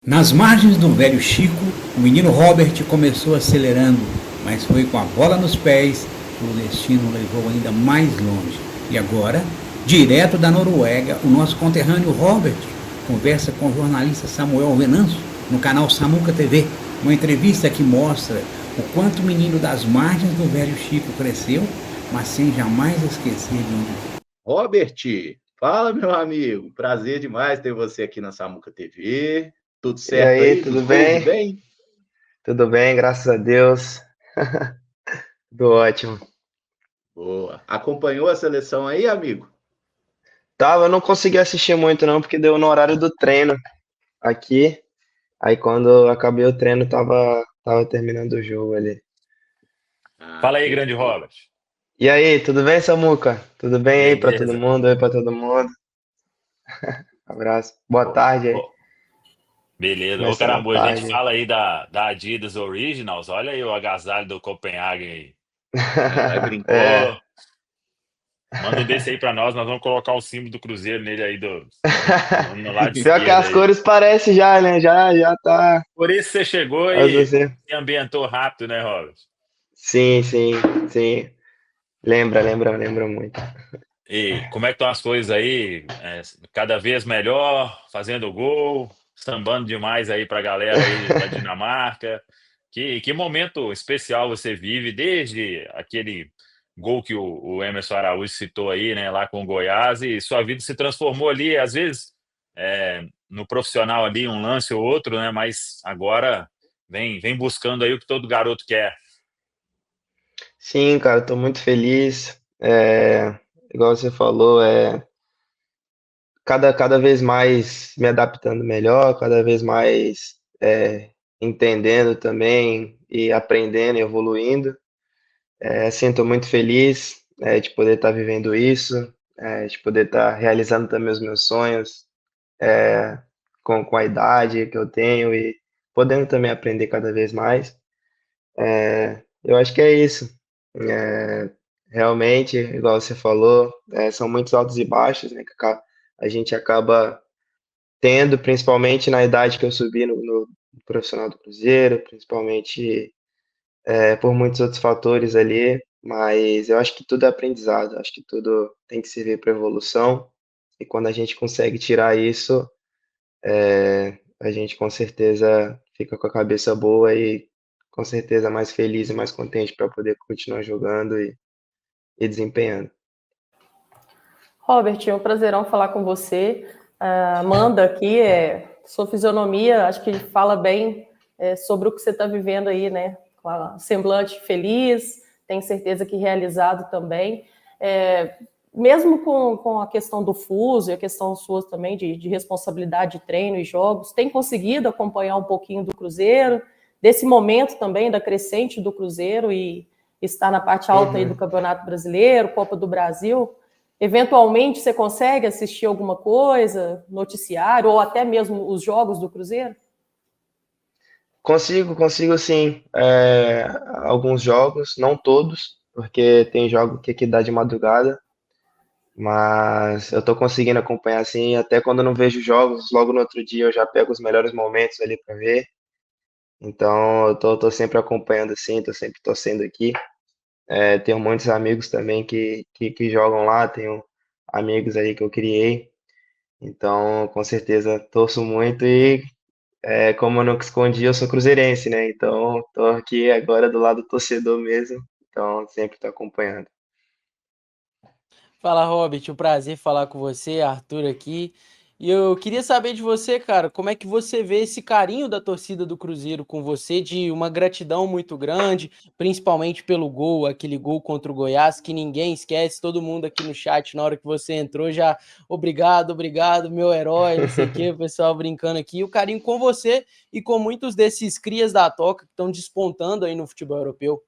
Nas margens do velho Chico, o menino Robert começou acelerando, mas foi com a bola nos pés que o destino levou ainda mais longe. E agora, direto da Noruega, o nosso conterrâneo Robert conversa com o jornalista Samuel Venâncio no canal Samuca TV. Uma entrevista que mostra o quanto o menino das margens do velho Chico cresceu, mas sem jamais esquecer de onde veio. Robert, fala, meu amigo. Prazer demais ter você aqui na Samuca TV. Tudo E certo aí, aí? tudo Nos ouve bem? bem? Tudo bem, graças a Deus. Tudo ótimo. Boa. Acompanhou a seleção aí, amigo? Eu não consegui assistir muito não, porque deu no horário do treino aqui. Aí quando eu acabei o treino, tava terminando o jogo ali. Ah, Fala aí, grande perfeito. Robert. E aí, tudo bem, Samuca? Tudo bem aí pra todo Beleza? mundo? Oi pra todo mundo. Abraço. Boa Ô, tarde aí. ô, beleza. Ô, Começando a caramba, a gente tarde. fala aí da Adidas Originals. Olha aí o agasalho do Copenhagen aí. Vai brincando. É. Ô, manda um desse aí pra nós vamos colocar o símbolo do Cruzeiro nele aí no lado Pior que esquerdo as aí. cores parecem já, né? Já tá. Por isso você chegou Mas e você. se ambientou rápido, né, Robert? Sim, sim, sim. Lembra muito. E como é que estão as coisas aí? Cada vez melhor, fazendo gol, sambando demais aí pra galera aí da Dinamarca. Que momento especial você vive desde aquele gol que o Emerson Araújo citou aí, né, lá com o Goiás, e sua vida se transformou ali, às vezes, no profissional ali, um lance ou outro, né, mas agora vem buscando aí o que todo garoto quer. Sim, cara, tô muito feliz. Igual você falou, cada vez mais me adaptando melhor, cada vez mais entendendo também e aprendendo e evoluindo. Assim, tô muito feliz, de poder estar vivendo isso, de poder estar realizando também os meus sonhos, com a idade que eu tenho e podendo também aprender cada vez mais. Eu acho que é isso. É, realmente, igual você falou, são muitos altos e baixos, né, que a gente acaba tendo, principalmente na idade que eu subi no profissional do Cruzeiro, principalmente por muitos outros fatores ali, mas eu acho que tudo é aprendizado, acho que tudo tem que servir para evolução, e quando a gente consegue tirar isso, a gente com certeza fica com a cabeça boa e com certeza mais feliz e mais contente para poder continuar jogando e desempenhando. Robert, é um prazerão falar com você. A Amanda aqui, sua fisionomia, acho que fala bem sobre o que você está vivendo aí, né? Com a semblante feliz, tenho certeza que realizado também. Mesmo com a questão do fuso e a questão sua também de responsabilidade de treino e jogos, tem conseguido acompanhar um pouquinho do Cruzeiro, desse momento também da crescente do Cruzeiro e estar na parte alta aí do Uhum. Campeonato Brasileiro, Copa do Brasil. Eventualmente você consegue assistir alguma coisa, noticiário, ou até mesmo os jogos do Cruzeiro? Consigo sim. Alguns jogos, não todos, porque tem jogo que aqui dá de madrugada, mas eu tô conseguindo acompanhar assim, até quando eu não vejo jogos, logo no outro dia eu já pego os melhores momentos ali para ver. Então tô sempre acompanhando assim, tô sempre torcendo aqui. Tenho muitos amigos também que jogam lá, tenho amigos aí que eu criei, então com certeza torço muito e como eu nunca escondi, eu sou cruzeirense, né? Então tô aqui agora do lado do torcedor mesmo, então sempre tô acompanhando. Fala, Robert, um prazer falar com você, Arthur aqui. E eu queria saber de você, cara, como é que você vê esse carinho da torcida do Cruzeiro com você, de uma gratidão muito grande, principalmente pelo gol, aquele gol contra o Goiás, que ninguém esquece, todo mundo aqui no chat, na hora que você entrou, já obrigado, obrigado, meu herói, não sei o quê, o pessoal brincando aqui, o carinho com você e com muitos desses crias da Toca que estão despontando aí no futebol europeu.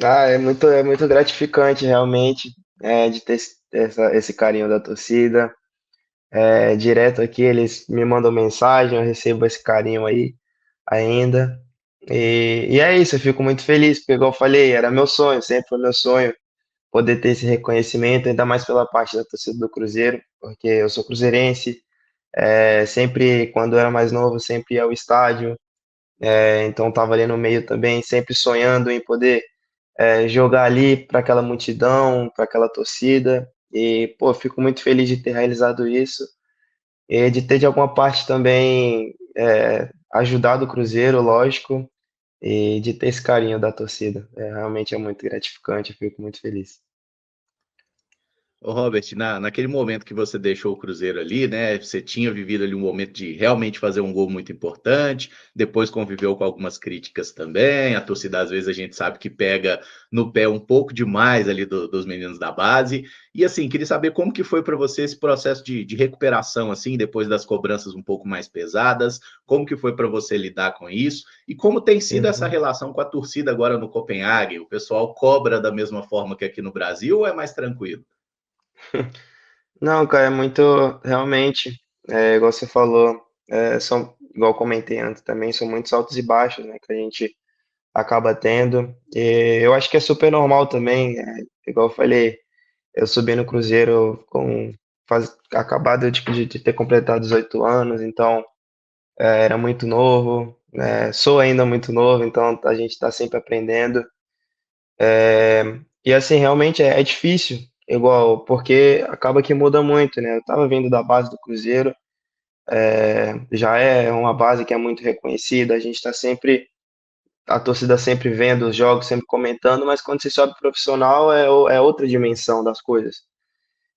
Ah, é muito gratificante realmente, de ter esse carinho da torcida. Direto aqui eles me mandam mensagem, eu recebo esse carinho aí ainda. E é isso, eu fico muito feliz, porque igual eu falei, era meu sonho, sempre foi meu sonho poder ter esse reconhecimento, ainda mais pela parte da torcida do Cruzeiro, porque eu sou cruzeirense, Sempre, quando eu era mais novo, sempre ia ao estádio, então estava ali no meio também, sempre sonhando em poder jogar ali para aquela multidão, para aquela torcida. E, pô, fico muito feliz de ter realizado isso e de ter, de alguma parte, também ajudado o Cruzeiro, lógico, e de ter esse carinho da torcida. Realmente é muito gratificante, eu fico muito feliz. Ô Robert, naquele momento que você deixou o Cruzeiro ali, né? Você tinha vivido ali um momento de realmente fazer um gol muito importante, depois conviveu com algumas críticas também. A torcida, às vezes, a gente sabe que pega no pé um pouco demais ali dos meninos da base. E assim, queria saber como que foi para você esse processo de recuperação, assim, depois das cobranças um pouco mais pesadas, como que foi para você lidar com isso? E como tem sido essa Uhum. relação com a torcida agora no Copenhague? O pessoal cobra da mesma forma que aqui no Brasil ou é mais tranquilo? Não, cara, é muito, realmente, igual você falou, igual eu comentei antes também, são muitos altos e baixos, né, que a gente acaba tendo. E eu acho que é super normal também, igual eu falei, eu subi no Cruzeiro acabado de ter completado 18 anos, então era muito novo, né, sou ainda muito novo, então a gente está sempre aprendendo. E assim, realmente é difícil, igual, porque acaba que muda muito, né? Eu tava vindo da base do Cruzeiro, já é uma base que é muito reconhecida, a gente tá sempre, a torcida sempre vendo os jogos, sempre comentando, mas quando você sobe profissional é outra dimensão das coisas.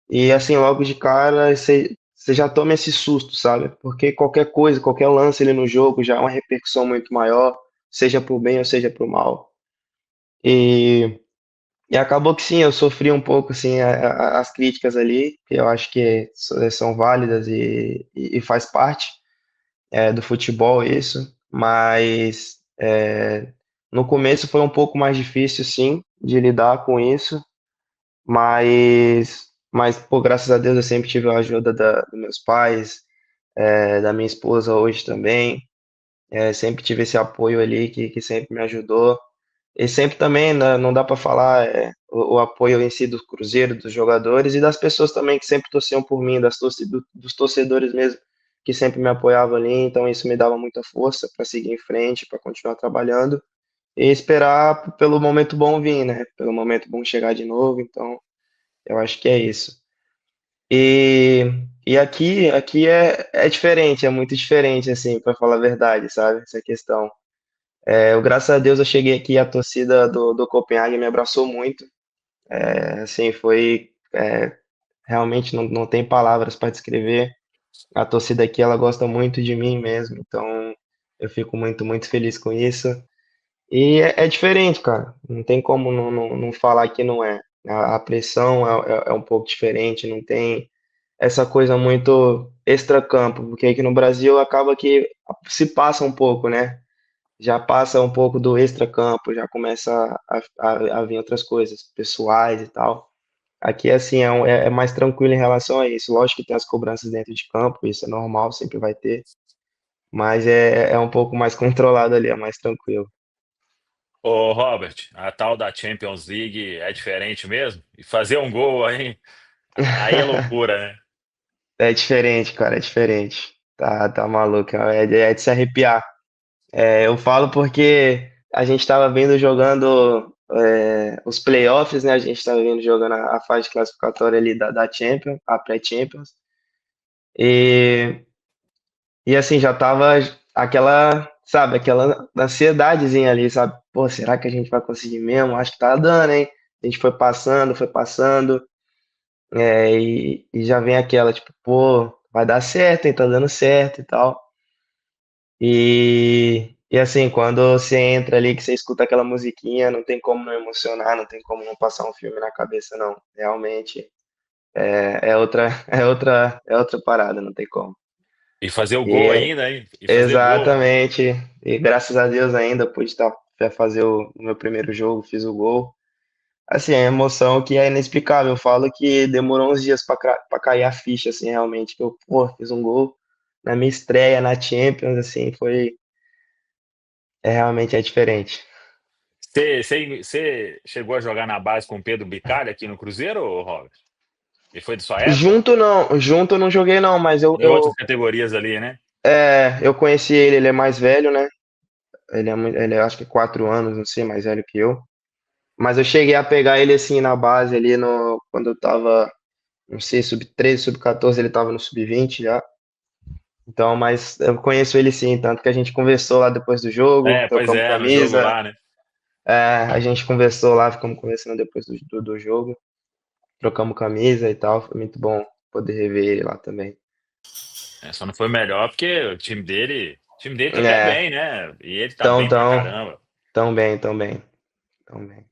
E assim, logo de cara, você já toma esse susto, sabe? Porque qualquer coisa, qualquer lance ali no jogo já é uma repercussão muito maior, seja pro bem ou seja pro mal. E E acabou que sim, eu sofri um pouco assim as críticas ali, que eu acho que são válidas e faz parte do futebol isso, mas no começo foi um pouco mais difícil sim de lidar com isso, mas pô, graças a Deus eu sempre tive a ajuda dos meus pais, da minha esposa hoje também, sempre tive esse apoio ali que sempre me ajudou. E sempre também, né, não dá para falar o apoio em si do Cruzeiro, dos jogadores e das pessoas também que sempre torciam por mim, dos torcedores mesmo, que sempre me apoiavam ali. Então isso me dava muita força para seguir em frente, para continuar trabalhando e esperar pelo momento bom vir, né? Pelo momento bom chegar de novo. Então eu acho que é isso. E, e aqui é diferente, é muito diferente, assim, para falar a verdade, sabe? Essa questão. Graças a Deus eu cheguei aqui, a torcida do Copenhague me abraçou muito. Assim, realmente não tem palavras para descrever. A torcida aqui, ela gosta muito de mim mesmo, então eu fico muito, muito feliz com isso. E é diferente, cara. Não tem como não falar que não é. A pressão é um pouco diferente, não tem essa coisa muito extracampo, porque aqui no Brasil acaba que se passa um pouco, né? Já passa um pouco do extracampo, já começa a vir outras coisas pessoais e tal. Aqui, assim, é mais tranquilo em relação a isso. Lógico que tem as cobranças dentro de campo, isso é normal, sempre vai ter, mas é um pouco mais controlado ali, é mais tranquilo. Ô, Robert, a tal da Champions League é diferente mesmo? E fazer um gol aí é loucura, né? É diferente, cara, é diferente. Tá maluco, é de se arrepiar. Eu falo porque a gente estava vendo jogando os playoffs, né? A gente estava vendo jogando a fase classificatória ali da Champions, a pré-Champions. E, e assim, já tava aquela, sabe, aquela ansiedadezinha ali, sabe? Pô, será que a gente vai conseguir mesmo? Acho que tá dando, hein? A gente foi passando, e já vem aquela, tipo, pô, vai dar certo, hein? Tá dando certo e tal. E assim, quando você entra ali, que você escuta aquela musiquinha, não tem como não emocionar, não tem como não passar um filme na cabeça, não. Realmente é outra parada, não tem como. E fazer o gol E ainda, hein? E fazer gol. exatamente, e graças a Deus ainda pude fazer o meu primeiro jogo, fiz o gol. Assim, é emoção que é inexplicável. Eu falo que demorou uns dias para cair a ficha, assim, realmente, que eu, pô, fiz um gol na minha estreia na Champions, assim, realmente é diferente. Você chegou a jogar na base com o Pedro Bicalho aqui no Cruzeiro, ô, Robert? Ele foi de sua época? Junto eu não joguei não, mas Em outras categorias ali, né? eu conheci ele é mais velho, né? Ele é acho que 4 anos, não sei, mais velho que eu. Mas eu cheguei a pegar ele assim na base ali quando eu tava, não sei, sub-13, sub-14, ele tava no sub-20 já. Então, mas eu conheço ele sim, tanto que a gente conversou lá depois do jogo, Pois trocamos é, no jogo camisa, lá, né? a gente conversou lá, ficamos conversando depois do jogo, trocamos camisa e tal, foi muito bom poder rever ele lá também. Só não foi melhor porque o time dele tá até É, bem, né? E ele tá bem pra caramba. tão bem, tão bem, tão bem.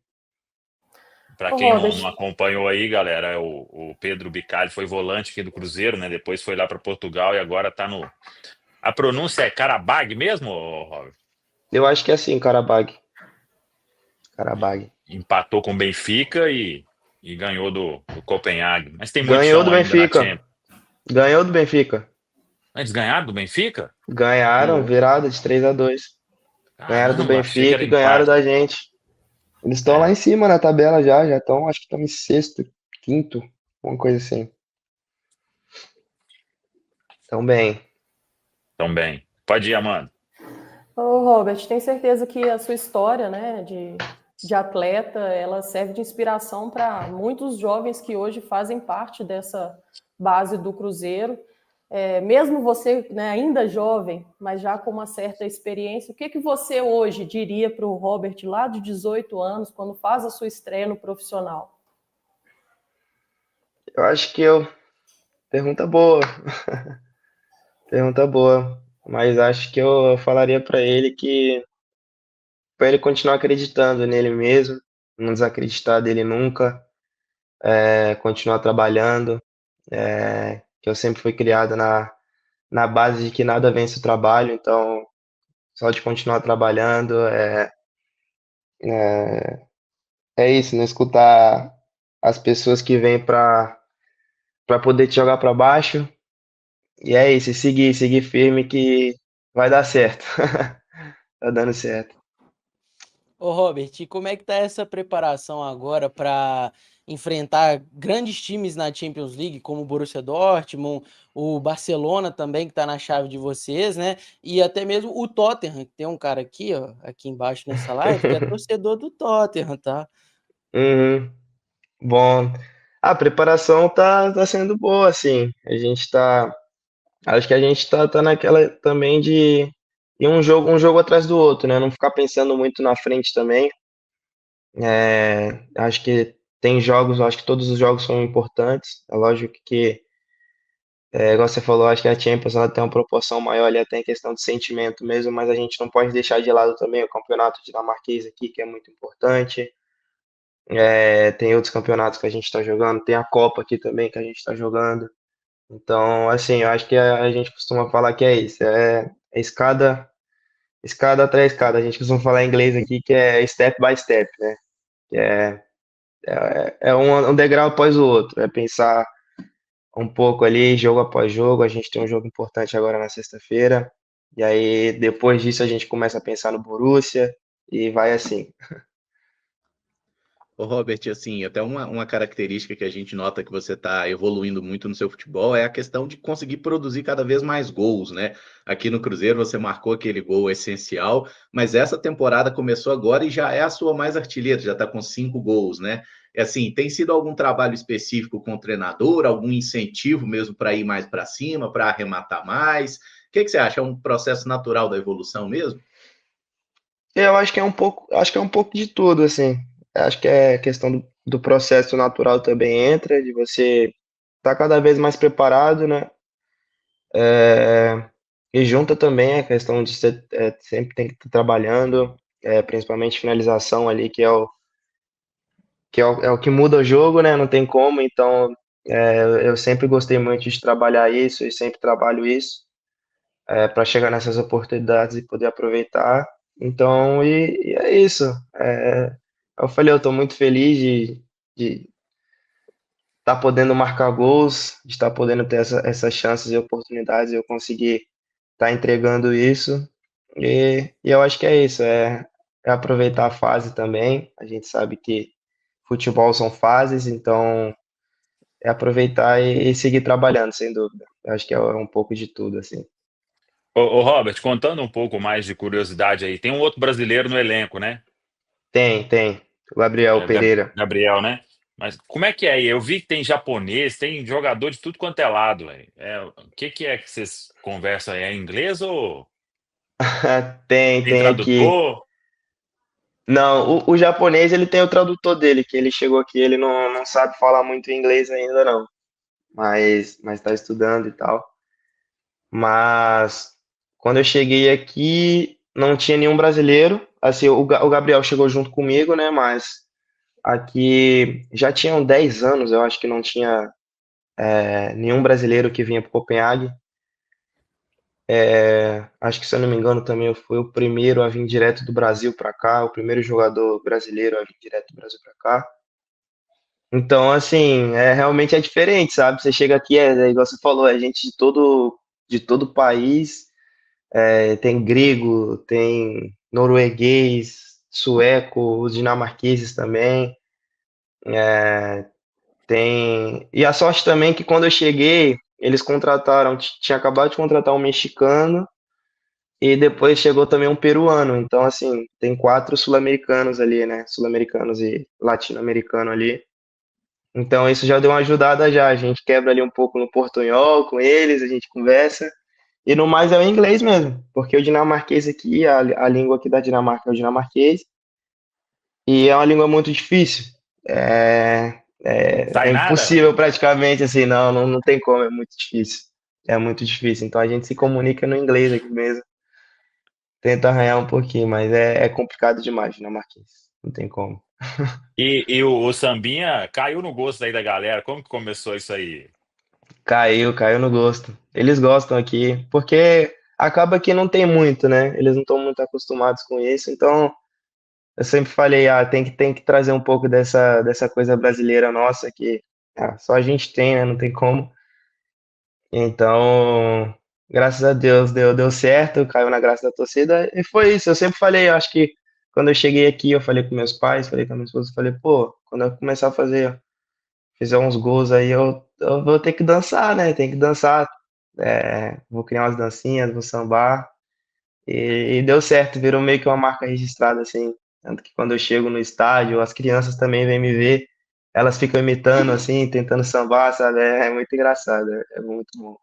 Pra Ô, quem Robert, não acompanhou aí, galera, o Pedro Bicalho foi volante aqui do Cruzeiro, né? Depois foi lá pra Portugal e agora tá no. A pronúncia é Karabag mesmo, Robert? Eu acho que é assim, Karabag. Empatou com o Benfica e ganhou do Copenhague. Mas tem muito Ganhou do chão ainda na Benfica, Champions. ganhou do Benfica. Eles ganharam do Benfica? Ganharam, Pô, virada de 3-2. Ganharam do caramba, achei que Benfica era e ganharam empate. da gente. Eles estão lá É, em cima na tabela já estão, acho que estão em sexto, quinto, uma coisa assim. Estão bem. tão bem. Pode ir, Amanda. ô, Robert, tenho certeza que a sua história, né, de atleta, ela serve de inspiração para muitos jovens que hoje fazem parte dessa base do Cruzeiro. Mesmo você, né, ainda jovem, mas já com uma certa experiência, o que você hoje diria para o Robert lá de 18 anos, quando faz a sua estreia no profissional? Eu acho que pergunta boa, pergunta boa, mas acho que eu falaria para ele que para ele continuar acreditando nele mesmo, não desacreditar dele nunca, continuar trabalhando, que eu sempre fui criado na base de que nada vence o trabalho, então só de continuar trabalhando é isso, não escutar as pessoas que vêm para poder te jogar para baixo. E é isso, e seguir firme que vai dar certo. Tá dando certo. Ô, Robert, e como é que tá essa preparação agora para enfrentar grandes times na Champions League, como o Borussia Dortmund, o Barcelona também, que tá na chave de vocês, né? E até mesmo o Tottenham, que tem um cara aqui, ó, aqui embaixo nessa live, que é torcedor do Tottenham, tá? Uhum, bom. A preparação tá sendo boa, assim. Acho que a gente tá naquela também de ir um jogo atrás do outro, né? Não ficar pensando muito na frente também. Acho que tem jogos, acho que todos os jogos são importantes. É lógico que, igual você falou, acho que a Champions ela tem uma proporção maior ali, até em questão de sentimento mesmo, mas a gente não pode deixar de lado também o campeonato dinamarquês aqui, que é muito importante. Tem outros campeonatos que a gente está jogando, tem a Copa aqui também que a gente está jogando. Então, assim, eu acho que a gente costuma falar que é isso, escada atrás escada. A gente costuma falar em inglês aqui que é step by step, né? Que é um degrau após o outro, é pensar um pouco ali, jogo após jogo. A gente tem um jogo importante agora na sexta-feira, e aí depois disso a gente começa a pensar no Borussia e vai assim. Ô, Robert, assim, até uma característica que a gente nota que você está evoluindo muito no seu futebol é a questão de conseguir produzir cada vez mais gols, né? Aqui no Cruzeiro você marcou aquele gol essencial, mas essa temporada começou agora e já é a sua mais artilheira, já está com 5 gols, né? É assim, tem sido algum trabalho específico com o treinador, algum incentivo mesmo para ir mais para cima, para arrematar mais? O que você acha? É um processo natural da evolução mesmo? Eu acho que é um pouco de tudo, assim. Acho que é questão do processo natural também entra, de você estar cada vez mais preparado, né? E junta também a questão de você sempre tem que estar trabalhando, principalmente finalização ali, que é o que muda o jogo, né? Não tem como, então eu sempre gostei muito de trabalhar isso e sempre trabalho isso para chegar nessas oportunidades e poder aproveitar. Então, e é isso. Eu falei, eu estou muito feliz de estar podendo marcar gols, de estar podendo ter essas chances e oportunidades, e eu conseguir estar entregando isso. E eu acho que é isso, é aproveitar a fase também. A gente sabe que futebol são fases, então aproveitar e seguir trabalhando, sem dúvida. Eu acho que é um pouco de tudo, assim. Ô, Robert, contando um pouco mais de curiosidade aí, tem um outro brasileiro no elenco, né? Tem. O Gabriel É, Pereira. Gabriel, né? Mas como é que é aí? Eu vi que tem japonês, tem jogador de tudo quanto é lado, velho. O que é que vocês conversam aí? É inglês ou tem Tem aqui. tradutor? Não, o japonês ele tem o tradutor dele, que ele chegou aqui, ele não sabe falar muito inglês ainda não, mas tá estudando e tal. Mas quando eu cheguei aqui, não tinha nenhum brasileiro. Assim, o Gabriel chegou junto comigo, né? Mas aqui já tinham 10 anos, eu acho que não tinha nenhum brasileiro que vinha para Copenhague. Acho que, se eu não me engano, também eu fui o primeiro a vir direto do Brasil para cá, o primeiro jogador brasileiro a vir direto do Brasil para cá. Então, assim, realmente é diferente, sabe? Você chega aqui, igual você falou, é gente de todo o país, tem grego, tem norueguês, sueco, os dinamarqueses também, tem... E a sorte também é que quando eu cheguei, eles contrataram, tinha acabado de contratar um mexicano, e depois chegou também um peruano. Então, assim, tem 4 sul-americanos ali, né? Sul-americanos e latino-americano ali. Então, isso já deu uma ajudada já. A gente quebra ali um pouco no portunhol com eles, a gente conversa. E no mais é o inglês mesmo, porque o dinamarquês aqui, a língua aqui da Dinamarca é o dinamarquês, e é uma língua muito difícil. É Sai nada? impossível praticamente, assim, não tem como, é muito difícil. É muito difícil. Então a gente se comunica no inglês aqui mesmo. Tenta arranhar um pouquinho, mas é complicado demais, dinamarquês. Não tem como. E o Sambinha caiu no gosto aí da galera. Como que começou isso aí? Caiu no gosto. Eles gostam aqui, porque acaba que não tem muito, né? Eles não estão muito acostumados com isso, então eu sempre falei, tem que trazer um pouco dessa coisa brasileira nossa que só a gente tem, né? Não tem como. Então, graças a Deus deu certo, caiu na graça da torcida e foi isso. Eu sempre falei, eu acho que quando eu cheguei aqui, eu falei com meus pais, falei com a minha esposa, falei, pô, quando eu começar a fizer uns gols aí, eu vou ter que dançar, né? Tem que dançar. Vou criar umas dancinhas, vou sambar. E deu certo, virou meio que uma marca registrada, assim. Tanto que quando eu chego no estádio, as crianças também vêm me ver, elas ficam imitando, assim, tentando sambar, sabe? É muito engraçado, é muito bom.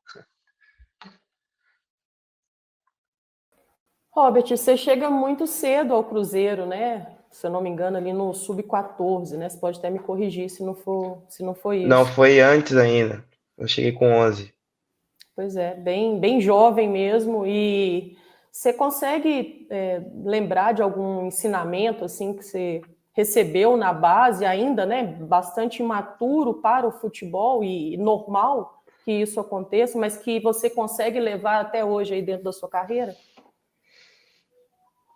Robert, você chega muito cedo ao Cruzeiro, né? Se eu não me engano, ali no sub-14, né? Você pode até me corrigir se não for Não, isso. foi antes ainda. Eu cheguei com 11. Pois é, bem jovem mesmo. E você consegue lembrar de algum ensinamento assim que você recebeu na base ainda, né? Bastante imaturo para o futebol e normal que isso aconteça, mas que você consegue levar até hoje aí dentro da sua carreira?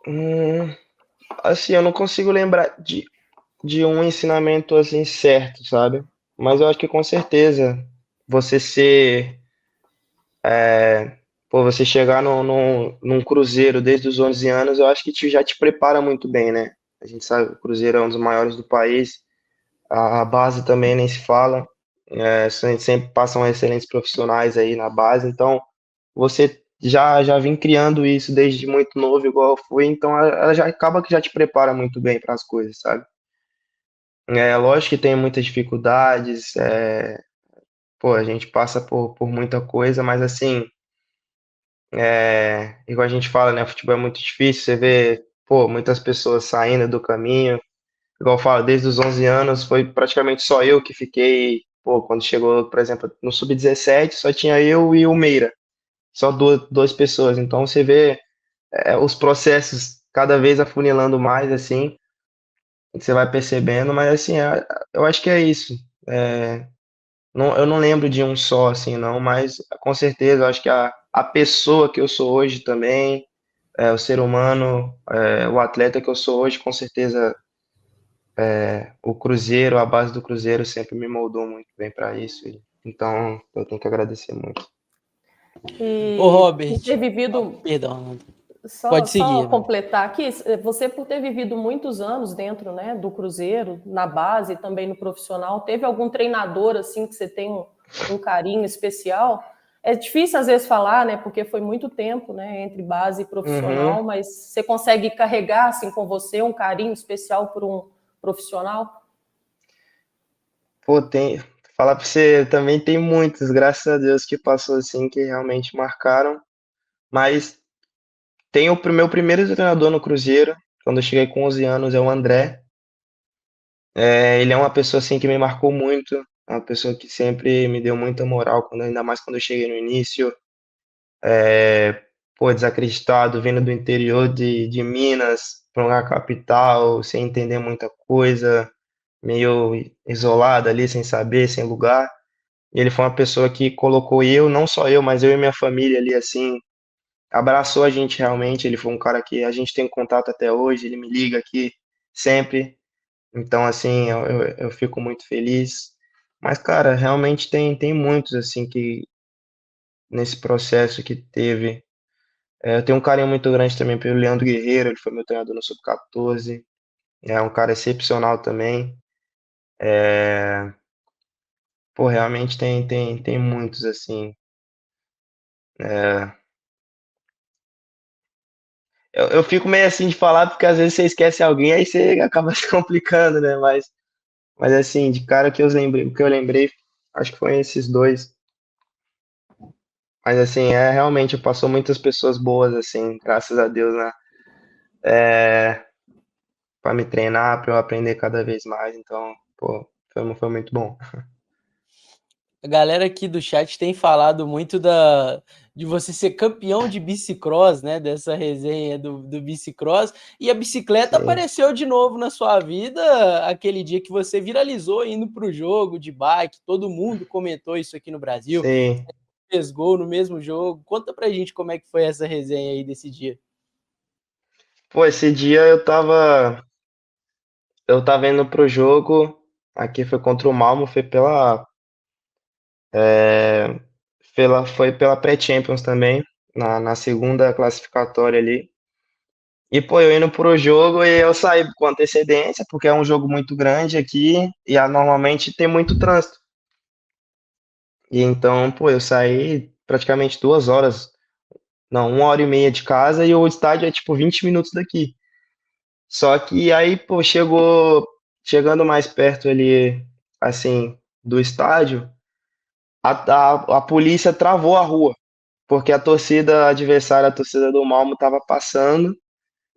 Hum, assim, eu não consigo lembrar de um ensinamento assim certo, sabe? Mas eu acho que com certeza você ser, pô, você chegar num Cruzeiro desde os 11 anos, eu acho que já te prepara muito bem, né? A gente sabe que o Cruzeiro é um dos maiores do país, a base também nem se fala, sempre passam excelentes profissionais aí na base, então você já vem criando isso desde muito novo, igual eu fui, então ela já acaba que já te prepara muito bem para as coisas, sabe? Lógico que tem muitas dificuldades, pô, a gente passa por muita coisa, mas assim, igual a gente fala, né? Futebol é muito difícil, você vê, pô, muitas pessoas saindo do caminho, igual eu falo, desde os 11 anos foi praticamente só eu que fiquei, pô, quando chegou, por exemplo, no sub-17, só tinha eu e o Meira, só duas pessoas, então você vê os processos cada vez afunilando mais, assim, você vai percebendo, mas assim, eu acho que é isso. Eu não lembro de um só, assim, não, mas com certeza eu acho que a pessoa que eu sou hoje também, o ser humano, o atleta que eu sou hoje, com certeza o Cruzeiro, a base do Cruzeiro sempre me moldou muito bem para isso, então eu tenho que agradecer muito. Ô, E Robert, ter vivido. perdão. Só, Pode só seguir, vai. completar aqui, você por ter vivido muitos anos dentro, né, do Cruzeiro, na base e também no profissional, teve algum treinador assim que você tem um carinho especial? É difícil às vezes falar, né, porque foi muito tempo, né, entre base e Uhum. profissional, mas você consegue carregar assim com você um carinho especial por um profissional? Pô, falar pra você, também tem muitos, graças a Deus, que passou assim, que realmente marcaram. Mas tem o meu primeiro treinador no Cruzeiro, quando eu cheguei com 11 anos, é o André. Ele é uma pessoa assim que me marcou muito, é uma pessoa que sempre me deu muita moral, ainda mais quando eu cheguei no início. Pô, desacreditado, vindo do interior de Minas para uma capital, sem entender muita coisa, meio isolado ali, sem saber, sem lugar. E ele foi uma pessoa que colocou eu, não só eu, mas eu e minha família ali, assim, abraçou a gente realmente. Ele foi um cara que a gente tem contato até hoje, ele me liga aqui sempre. Então, assim, eu fico muito feliz. Mas, cara, realmente tem muitos, assim, que nesse processo que teve. Eu tenho um carinho muito grande também pelo Leandro Guerreiro, ele foi meu treinador no Sub-14. É um cara excepcional também. Pô, realmente tem muitos, assim. É, eu fico meio assim de falar, porque às vezes você esquece alguém, aí você acaba se complicando, né? Mas assim, de cara que eu lembrei, acho que foi esses dois. Mas assim, realmente passou muitas pessoas boas, assim, graças a Deus, né? É, para me treinar, para eu aprender cada vez mais. Então, pô, foi muito bom. A galera aqui do chat tem falado muito de você ser campeão de bicicross, né? Dessa resenha do bicicross. E a bicicleta Sim, apareceu de novo na sua vida aquele dia que você viralizou indo para o jogo de bike. Todo mundo comentou isso aqui no Brasil. sim. Fez gol no mesmo jogo. Conta pra gente como é que foi essa resenha aí desse dia. Pô, esse dia eu tava indo pro jogo, aqui foi contra o Malmo, foi pela pré-Champions também, na segunda classificatória ali. E, pô, eu indo pro jogo e eu saí com antecedência, porque é um jogo muito grande aqui e normalmente tem muito trânsito. E então, pô, eu saí praticamente 2 horas, não, 1 hora e meia de casa e o estádio é tipo 20 minutos daqui. Só que aí, pô, chegando mais perto ali, assim, do estádio, a polícia travou a rua, porque a torcida adversária, a torcida do Malmo, tava passando,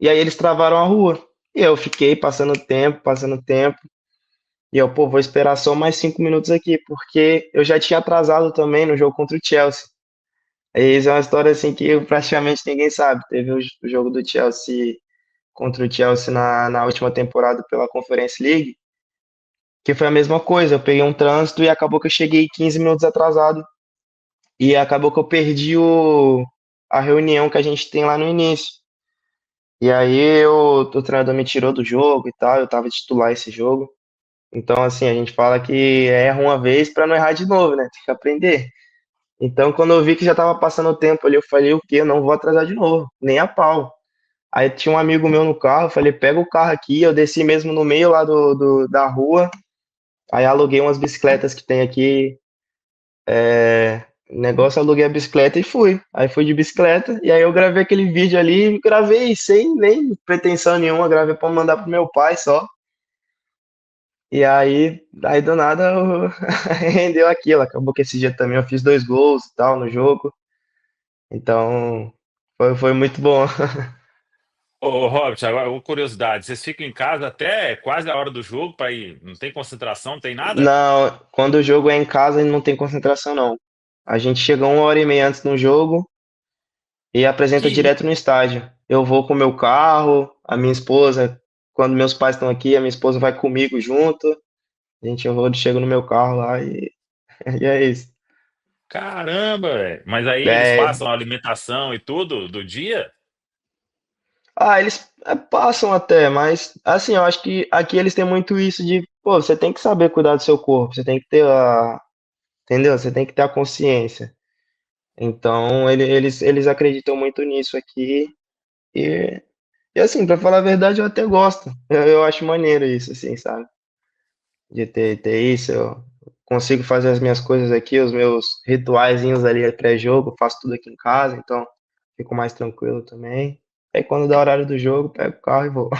e aí eles travaram a rua. E eu fiquei passando tempo, e eu, pô, vou esperar só mais 5 minutos aqui, porque eu já tinha atrasado também no jogo contra o Chelsea. E isso é uma história assim que praticamente ninguém sabe. Teve o jogo do Chelsea contra o Chelsea na última temporada pela Conference League, que foi a mesma coisa. Eu peguei um trânsito e acabou que eu cheguei 15 minutos atrasado. E acabou que eu perdi a reunião que a gente tem lá no início. E aí o treinador me tirou do jogo e tal. Eu tava titular esse jogo. Então, assim, a gente fala que erra uma vez para não errar de novo, né? Tem que aprender. Então, quando eu vi que já tava passando o tempo ali, eu falei, o quê? Eu não vou atrasar de novo, nem a pau. Aí tinha um amigo meu no carro, eu falei, pega o carro aqui, eu desci mesmo no meio lá da rua, aí aluguei umas bicicletas que tem aqui, negócio, aluguei a bicicleta e fui. Aí fui de bicicleta, e aí eu gravei aquele vídeo ali, gravei sem nem pretensão nenhuma, gravei pra mandar pro meu pai só. E aí do nada rendeu aquilo. Acabou que esse dia também eu fiz 2 gols e tal no jogo. Então foi muito bom. Ô, Robert, agora uma curiosidade. Vocês ficam em casa até quase a hora do jogo para ir? Não tem concentração, não tem nada? Não, quando o jogo é em casa, não tem concentração, não. A gente chega 1 hora e meia antes do jogo e apresenta Que direto no estádio. Eu vou com o meu carro, a minha esposa, quando meus pais estão aqui, a minha esposa vai comigo junto. Eu chego no meu carro lá e, e é isso. caramba, velho. Mas aí eles É, passam a alimentação e tudo do dia? eles passam até, mas assim, eu acho que aqui eles têm muito isso de, pô, você tem que saber cuidar do seu corpo, você tem que ter entendeu? Você tem que ter a consciência. Então, eles acreditam muito nisso aqui. E assim, pra falar a verdade, eu até gosto. Eu acho maneiro isso, assim, sabe? De ter isso. Eu consigo fazer as minhas coisas aqui, os meus rituaizinhos ali pré-jogo, eu faço tudo aqui em casa, então fico mais tranquilo também. Aí quando dá horário do jogo, pego o carro e vou.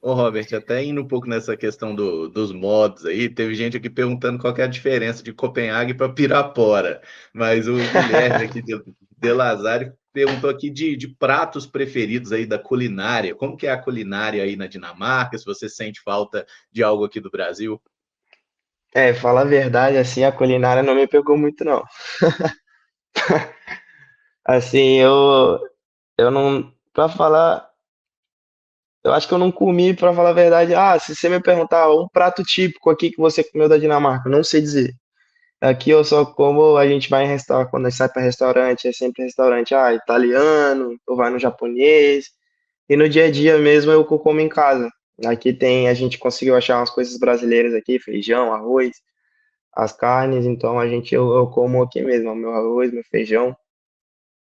Ô, Robert, até indo um pouco nessa questão dos modos aí, teve gente aqui perguntando qual que é a diferença de Copenhague para Pirapora, mas o Guilherme aqui de Lazari perguntou aqui de pratos preferidos aí da culinária. Como que é a culinária aí na Dinamarca? Se você sente falta de algo aqui do Brasil? Falar a verdade, assim, a culinária não me pegou muito, não. Assim, eu não, pra falar, eu acho que eu não comi, pra falar a verdade. Ah, se você me perguntar um prato típico aqui que você comeu da Dinamarca, eu não sei dizer. Aqui eu só como, a gente vai em restaurante, quando a gente sai para restaurante, é sempre restaurante, italiano, ou vai no japonês. E no dia a dia mesmo eu como em casa. Aqui tem, a gente conseguiu achar umas coisas brasileiras aqui, feijão, arroz, as carnes, então eu como aqui mesmo, meu arroz, meu feijão,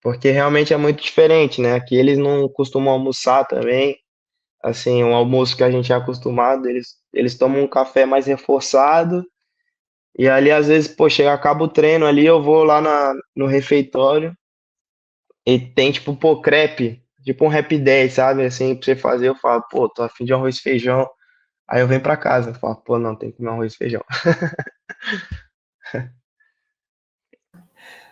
porque realmente é muito diferente, né? Aqui eles não costumam almoçar também, assim, um almoço que a gente é acostumado, eles tomam um café mais reforçado, e ali às vezes, pô, chega, acaba o treino ali, eu vou lá no refeitório e tem tipo, pô, crepe, tipo um Rap 10, sabe? Assim, pra você fazer, eu falo, pô, tô afim de arroz e feijão. Aí eu venho pra casa, eu falo, pô, não, tem que comer arroz e feijão.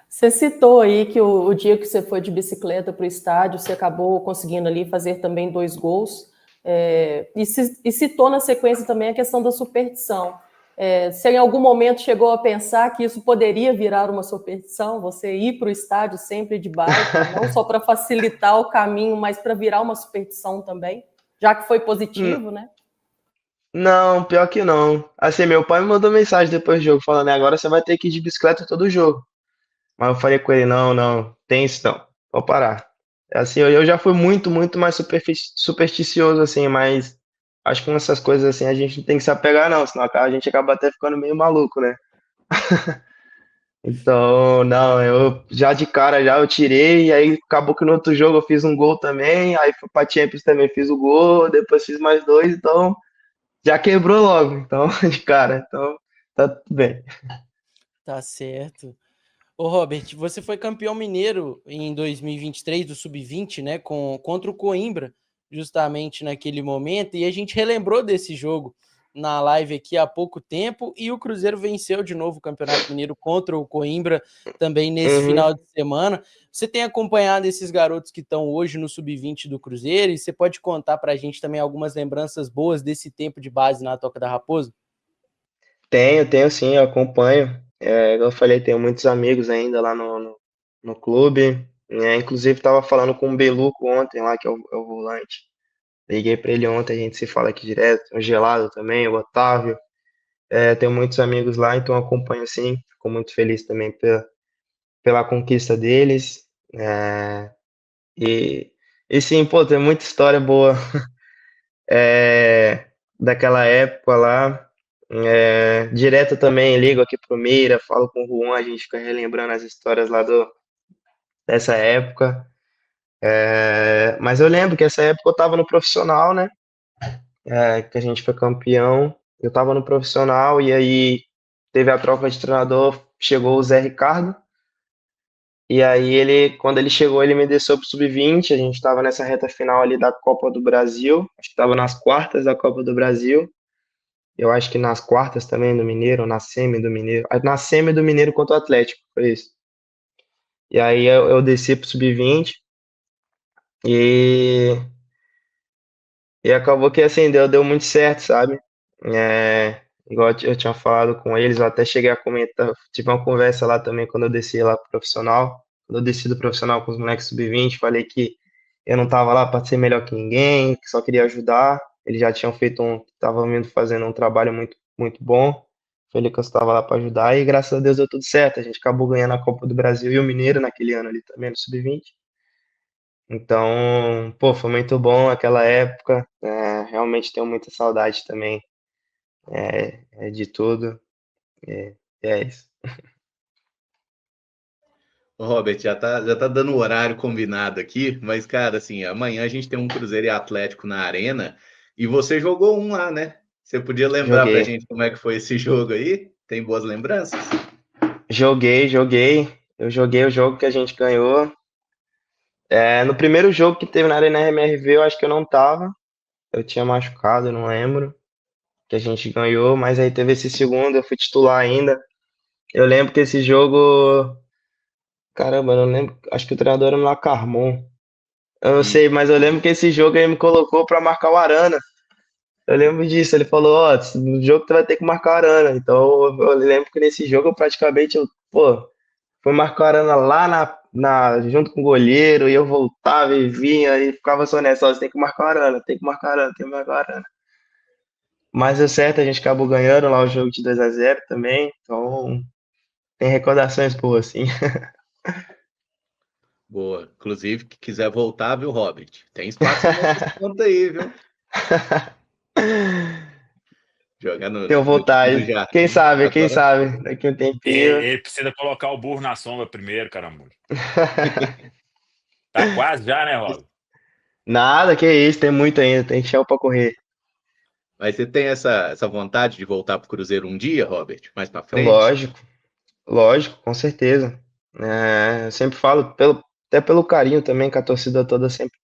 Você citou aí que o dia que você foi de bicicleta para o estádio, você acabou conseguindo ali fazer também 2 gols. E citou na sequência também a questão da superstição. Você em algum momento chegou a pensar que isso poderia virar uma superstição? Você ir para o estádio sempre de bike, não só para facilitar o caminho, mas para virar uma superstição também? Já que foi N- positivo, né? Não, pior que não. Assim, meu pai me mandou mensagem depois do jogo, falando, né, agora você vai ter que ir de bicicleta todo jogo. Mas eu falei com ele, não, não, tem isso não, vou parar. Assim, eu já fui muito, muito mais supersticioso, assim, mas acho que com essas coisas assim a gente não tem que se apegar, não, senão a gente acaba até ficando meio maluco, né? Então, não, eu já de cara já eu tirei, e aí acabou que no outro jogo eu fiz um gol também, aí fui pra Champions também fiz o gol, depois fiz mais dois, então já quebrou logo, então, de cara, então tá tudo bem. Tá certo. Ô, Robert, você foi campeão mineiro em 2023 do Sub-20, né, contra o Coimbra, justamente naquele momento, e a gente relembrou desse jogo na live aqui há pouco tempo, e o Cruzeiro venceu de novo o Campeonato Mineiro contra o Coimbra também nesse Uhum. final de semana. Você tem acompanhado esses garotos que estão hoje no Sub-20 do Cruzeiro, e você pode contar pra gente também algumas lembranças boas desse tempo de base na Toca da Raposa? Tenho sim, eu acompanho. Igual eu falei, tenho muitos amigos ainda lá no clube. Inclusive, estava falando com o Beluco ontem lá, que é o volante. Liguei para ele ontem, a gente se fala aqui direto. O Gelado também, o Otávio. Tenho muitos amigos lá, então eu acompanho sim. Fico muito feliz também pela conquista deles. É, e, e sim, pô, tem muita história boa daquela época lá. Direto também ligo aqui pro Mira, falo com o Juan, a gente fica relembrando as histórias lá dessa época. Mas eu lembro que essa época eu tava no profissional, né? Que a gente foi campeão. Eu tava no profissional e aí teve a troca de treinador, chegou o Zé Ricardo. E aí quando ele chegou, ele me desceu pro sub-20. A gente tava nessa reta final ali da Copa do Brasil. Acho que tava nas quartas da Copa do Brasil. Eu acho que nas quartas também do Mineiro, ou na semi do Mineiro. Na semi do Mineiro contra o Atlético, foi isso. E aí eu desci pro sub-20 e, e acabou que assim, deu muito certo, sabe? Igual eu tinha falado com eles, eu até cheguei a comentar, tive uma conversa lá também quando eu desci lá pro profissional. Quando eu desci do profissional com os moleques sub-20, falei que eu não tava lá para ser melhor que ninguém, que só queria ajudar. Eles já tinham estavam vindo fazendo um trabalho muito, muito bom. Falei que eu estava lá para ajudar e graças a Deus deu tudo certo. A gente acabou ganhando a Copa do Brasil e o Mineiro naquele ano ali também, no sub-20. Então, pô, foi muito bom aquela época. Realmente tenho muita saudade também de tudo. É, é isso. Ô, Robert, já tá dando o horário combinado aqui, mas, cara, assim, amanhã a gente tem um Cruzeiro e Atlético na Arena e você jogou um lá, né? Você podia lembrar pra Joguei. gente como é que foi esse jogo aí? Tem boas lembranças? Joguei. Eu joguei o jogo que a gente ganhou. No primeiro jogo que teve na Arena MRV, eu acho que eu não tava. Eu tinha machucado, eu não lembro. Que a gente ganhou, mas aí teve esse segundo, eu fui titular ainda. Eu lembro que esse jogo. Caramba, eu não lembro. Acho que o treinador era o Lacarmon. Eu não sei, mas eu lembro que esse jogo ele me colocou pra marcar o Arana. Eu lembro disso. Ele falou: Ó, no jogo tu vai ter que marcar o Arana. Então eu lembro que nesse jogo eu praticamente, pô, fui marcar o Arana lá junto com o goleiro. E eu voltava e vinha e ficava só nessa: ó, você tem que marcar o Arana, tem que marcar o Arana, tem que marcar o Arana. Mas deu certo, a gente acabou ganhando lá o jogo de 2-0 também. Então tem recordações boas, assim. Boa. Inclusive, que quiser voltar, viu, Robert? Tem espaço em nossas contas aí, viu? Jogar Tenho no time do vontade. Jardim. Quem Adoro. sabe, daqui a um tempinho. Ele precisa colocar o burro na sombra primeiro, caramba. Tá quase já, né, Rob? Nada, que isso, tem muito ainda, tem chão pra correr. Mas você tem essa vontade de voltar pro Cruzeiro um dia, Robert? Mais pra frente? Lógico, lógico, com certeza. Eu sempre falo, até pelo carinho também que a torcida toda sempre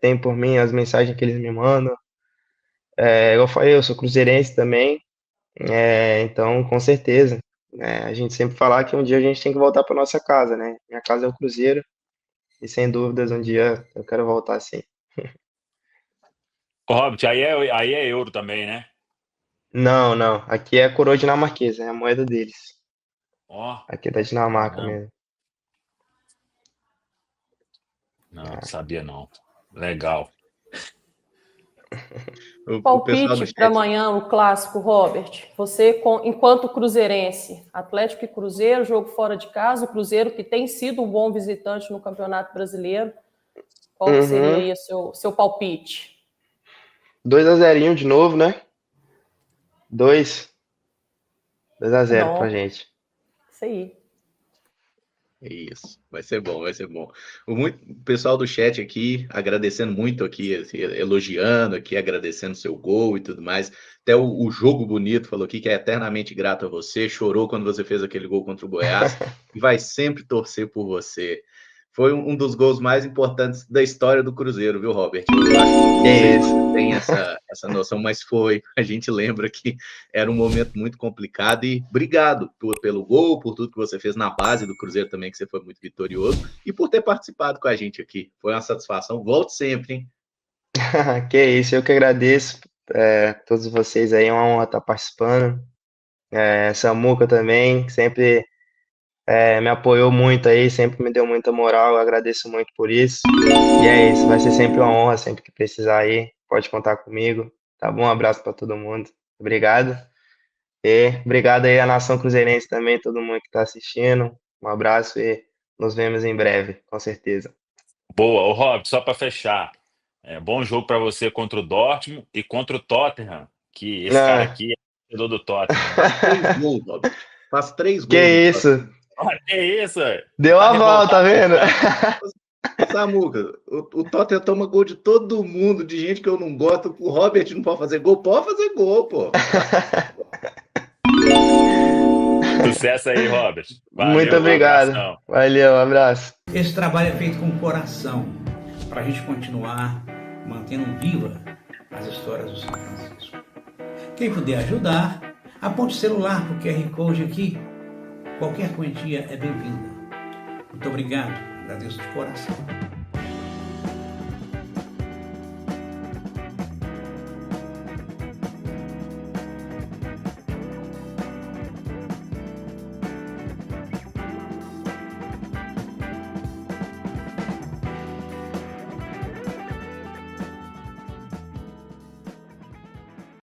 tem por mim, as mensagens que eles me mandam. Igual eu falei, eu sou cruzeirense também, então com certeza. A gente sempre falar que um dia a gente tem que voltar para nossa casa, né? Minha casa é o Cruzeiro, e sem dúvidas um dia eu quero voltar sim. Ô, Robert, aí é euro também, né? Não, não, aqui é a coroa dinamarquesa, é a moeda deles. Ó, Aqui é da Dinamarca caramba. mesmo. Não sabia não. Legal. O pessoal do Palpite para chat. amanhã, o clássico, Robert. Você, enquanto cruzeirense, Atlético e Cruzeiro, jogo fora de casa, o Cruzeiro que tem sido um bom visitante no Campeonato Brasileiro. Qual que seria Uhum. aí o seu palpite? 2-0 de novo, né? 2-0 pra Bom, gente. isso aí. Isso, vai ser bom, vai ser bom. O pessoal do chat aqui, agradecendo muito aqui, assim, elogiando aqui, agradecendo seu gol e tudo mais. Até o Jogo Bonito falou aqui que é eternamente grato a você, chorou quando você fez aquele gol contra o Goiás e vai sempre torcer por você. Foi um dos gols mais importantes da história do Cruzeiro, viu, Robert? Eu acho que Que não sei se você isso. tem essa noção, mas foi. A gente lembra que era um momento muito complicado e obrigado pelo gol, por tudo que você fez na base do Cruzeiro também, que você foi muito vitorioso, e por ter participado com a gente aqui. Foi uma satisfação. Volte sempre, hein? Que isso, eu que agradeço todos vocês aí, é uma honra estar participando. Samuca também, que sempre me apoiou muito aí, sempre me deu muita moral, eu agradeço muito por isso. E é isso, vai ser sempre uma honra, sempre que precisar aí, pode contar comigo. Tá bom? Um abraço para todo mundo. Obrigado. E obrigado aí à nação cruzeirense também, todo mundo que está assistindo. Um abraço e nos vemos em breve, com certeza. Boa. Ô, Robert, só para fechar. Bom jogo para você contra o Dortmund e contra o Tottenham, que esse cara Ah, aqui é torcedor do Tottenham, né? Faz 3 gols, Robert. Faz 3 gols no que próximo. isso? Olha, que isso? Deu Tá a volta, tá revoltado com o vendo? cara. Samuca, o Tottenham toma gol de todo mundo, de gente que eu não gosto. O Robert não pode fazer gol? Pode fazer gol, pô. Sucesso aí, Robert. Muito Valeu, um obrigado. abração. Valeu, um abraço. Esse trabalho é feito com coração, para a gente continuar mantendo viva as histórias do São Francisco. Quem puder ajudar, aponte o celular para o QR Code aqui. Qualquer quantia é bem-vinda. Muito obrigado, agradeço de coração.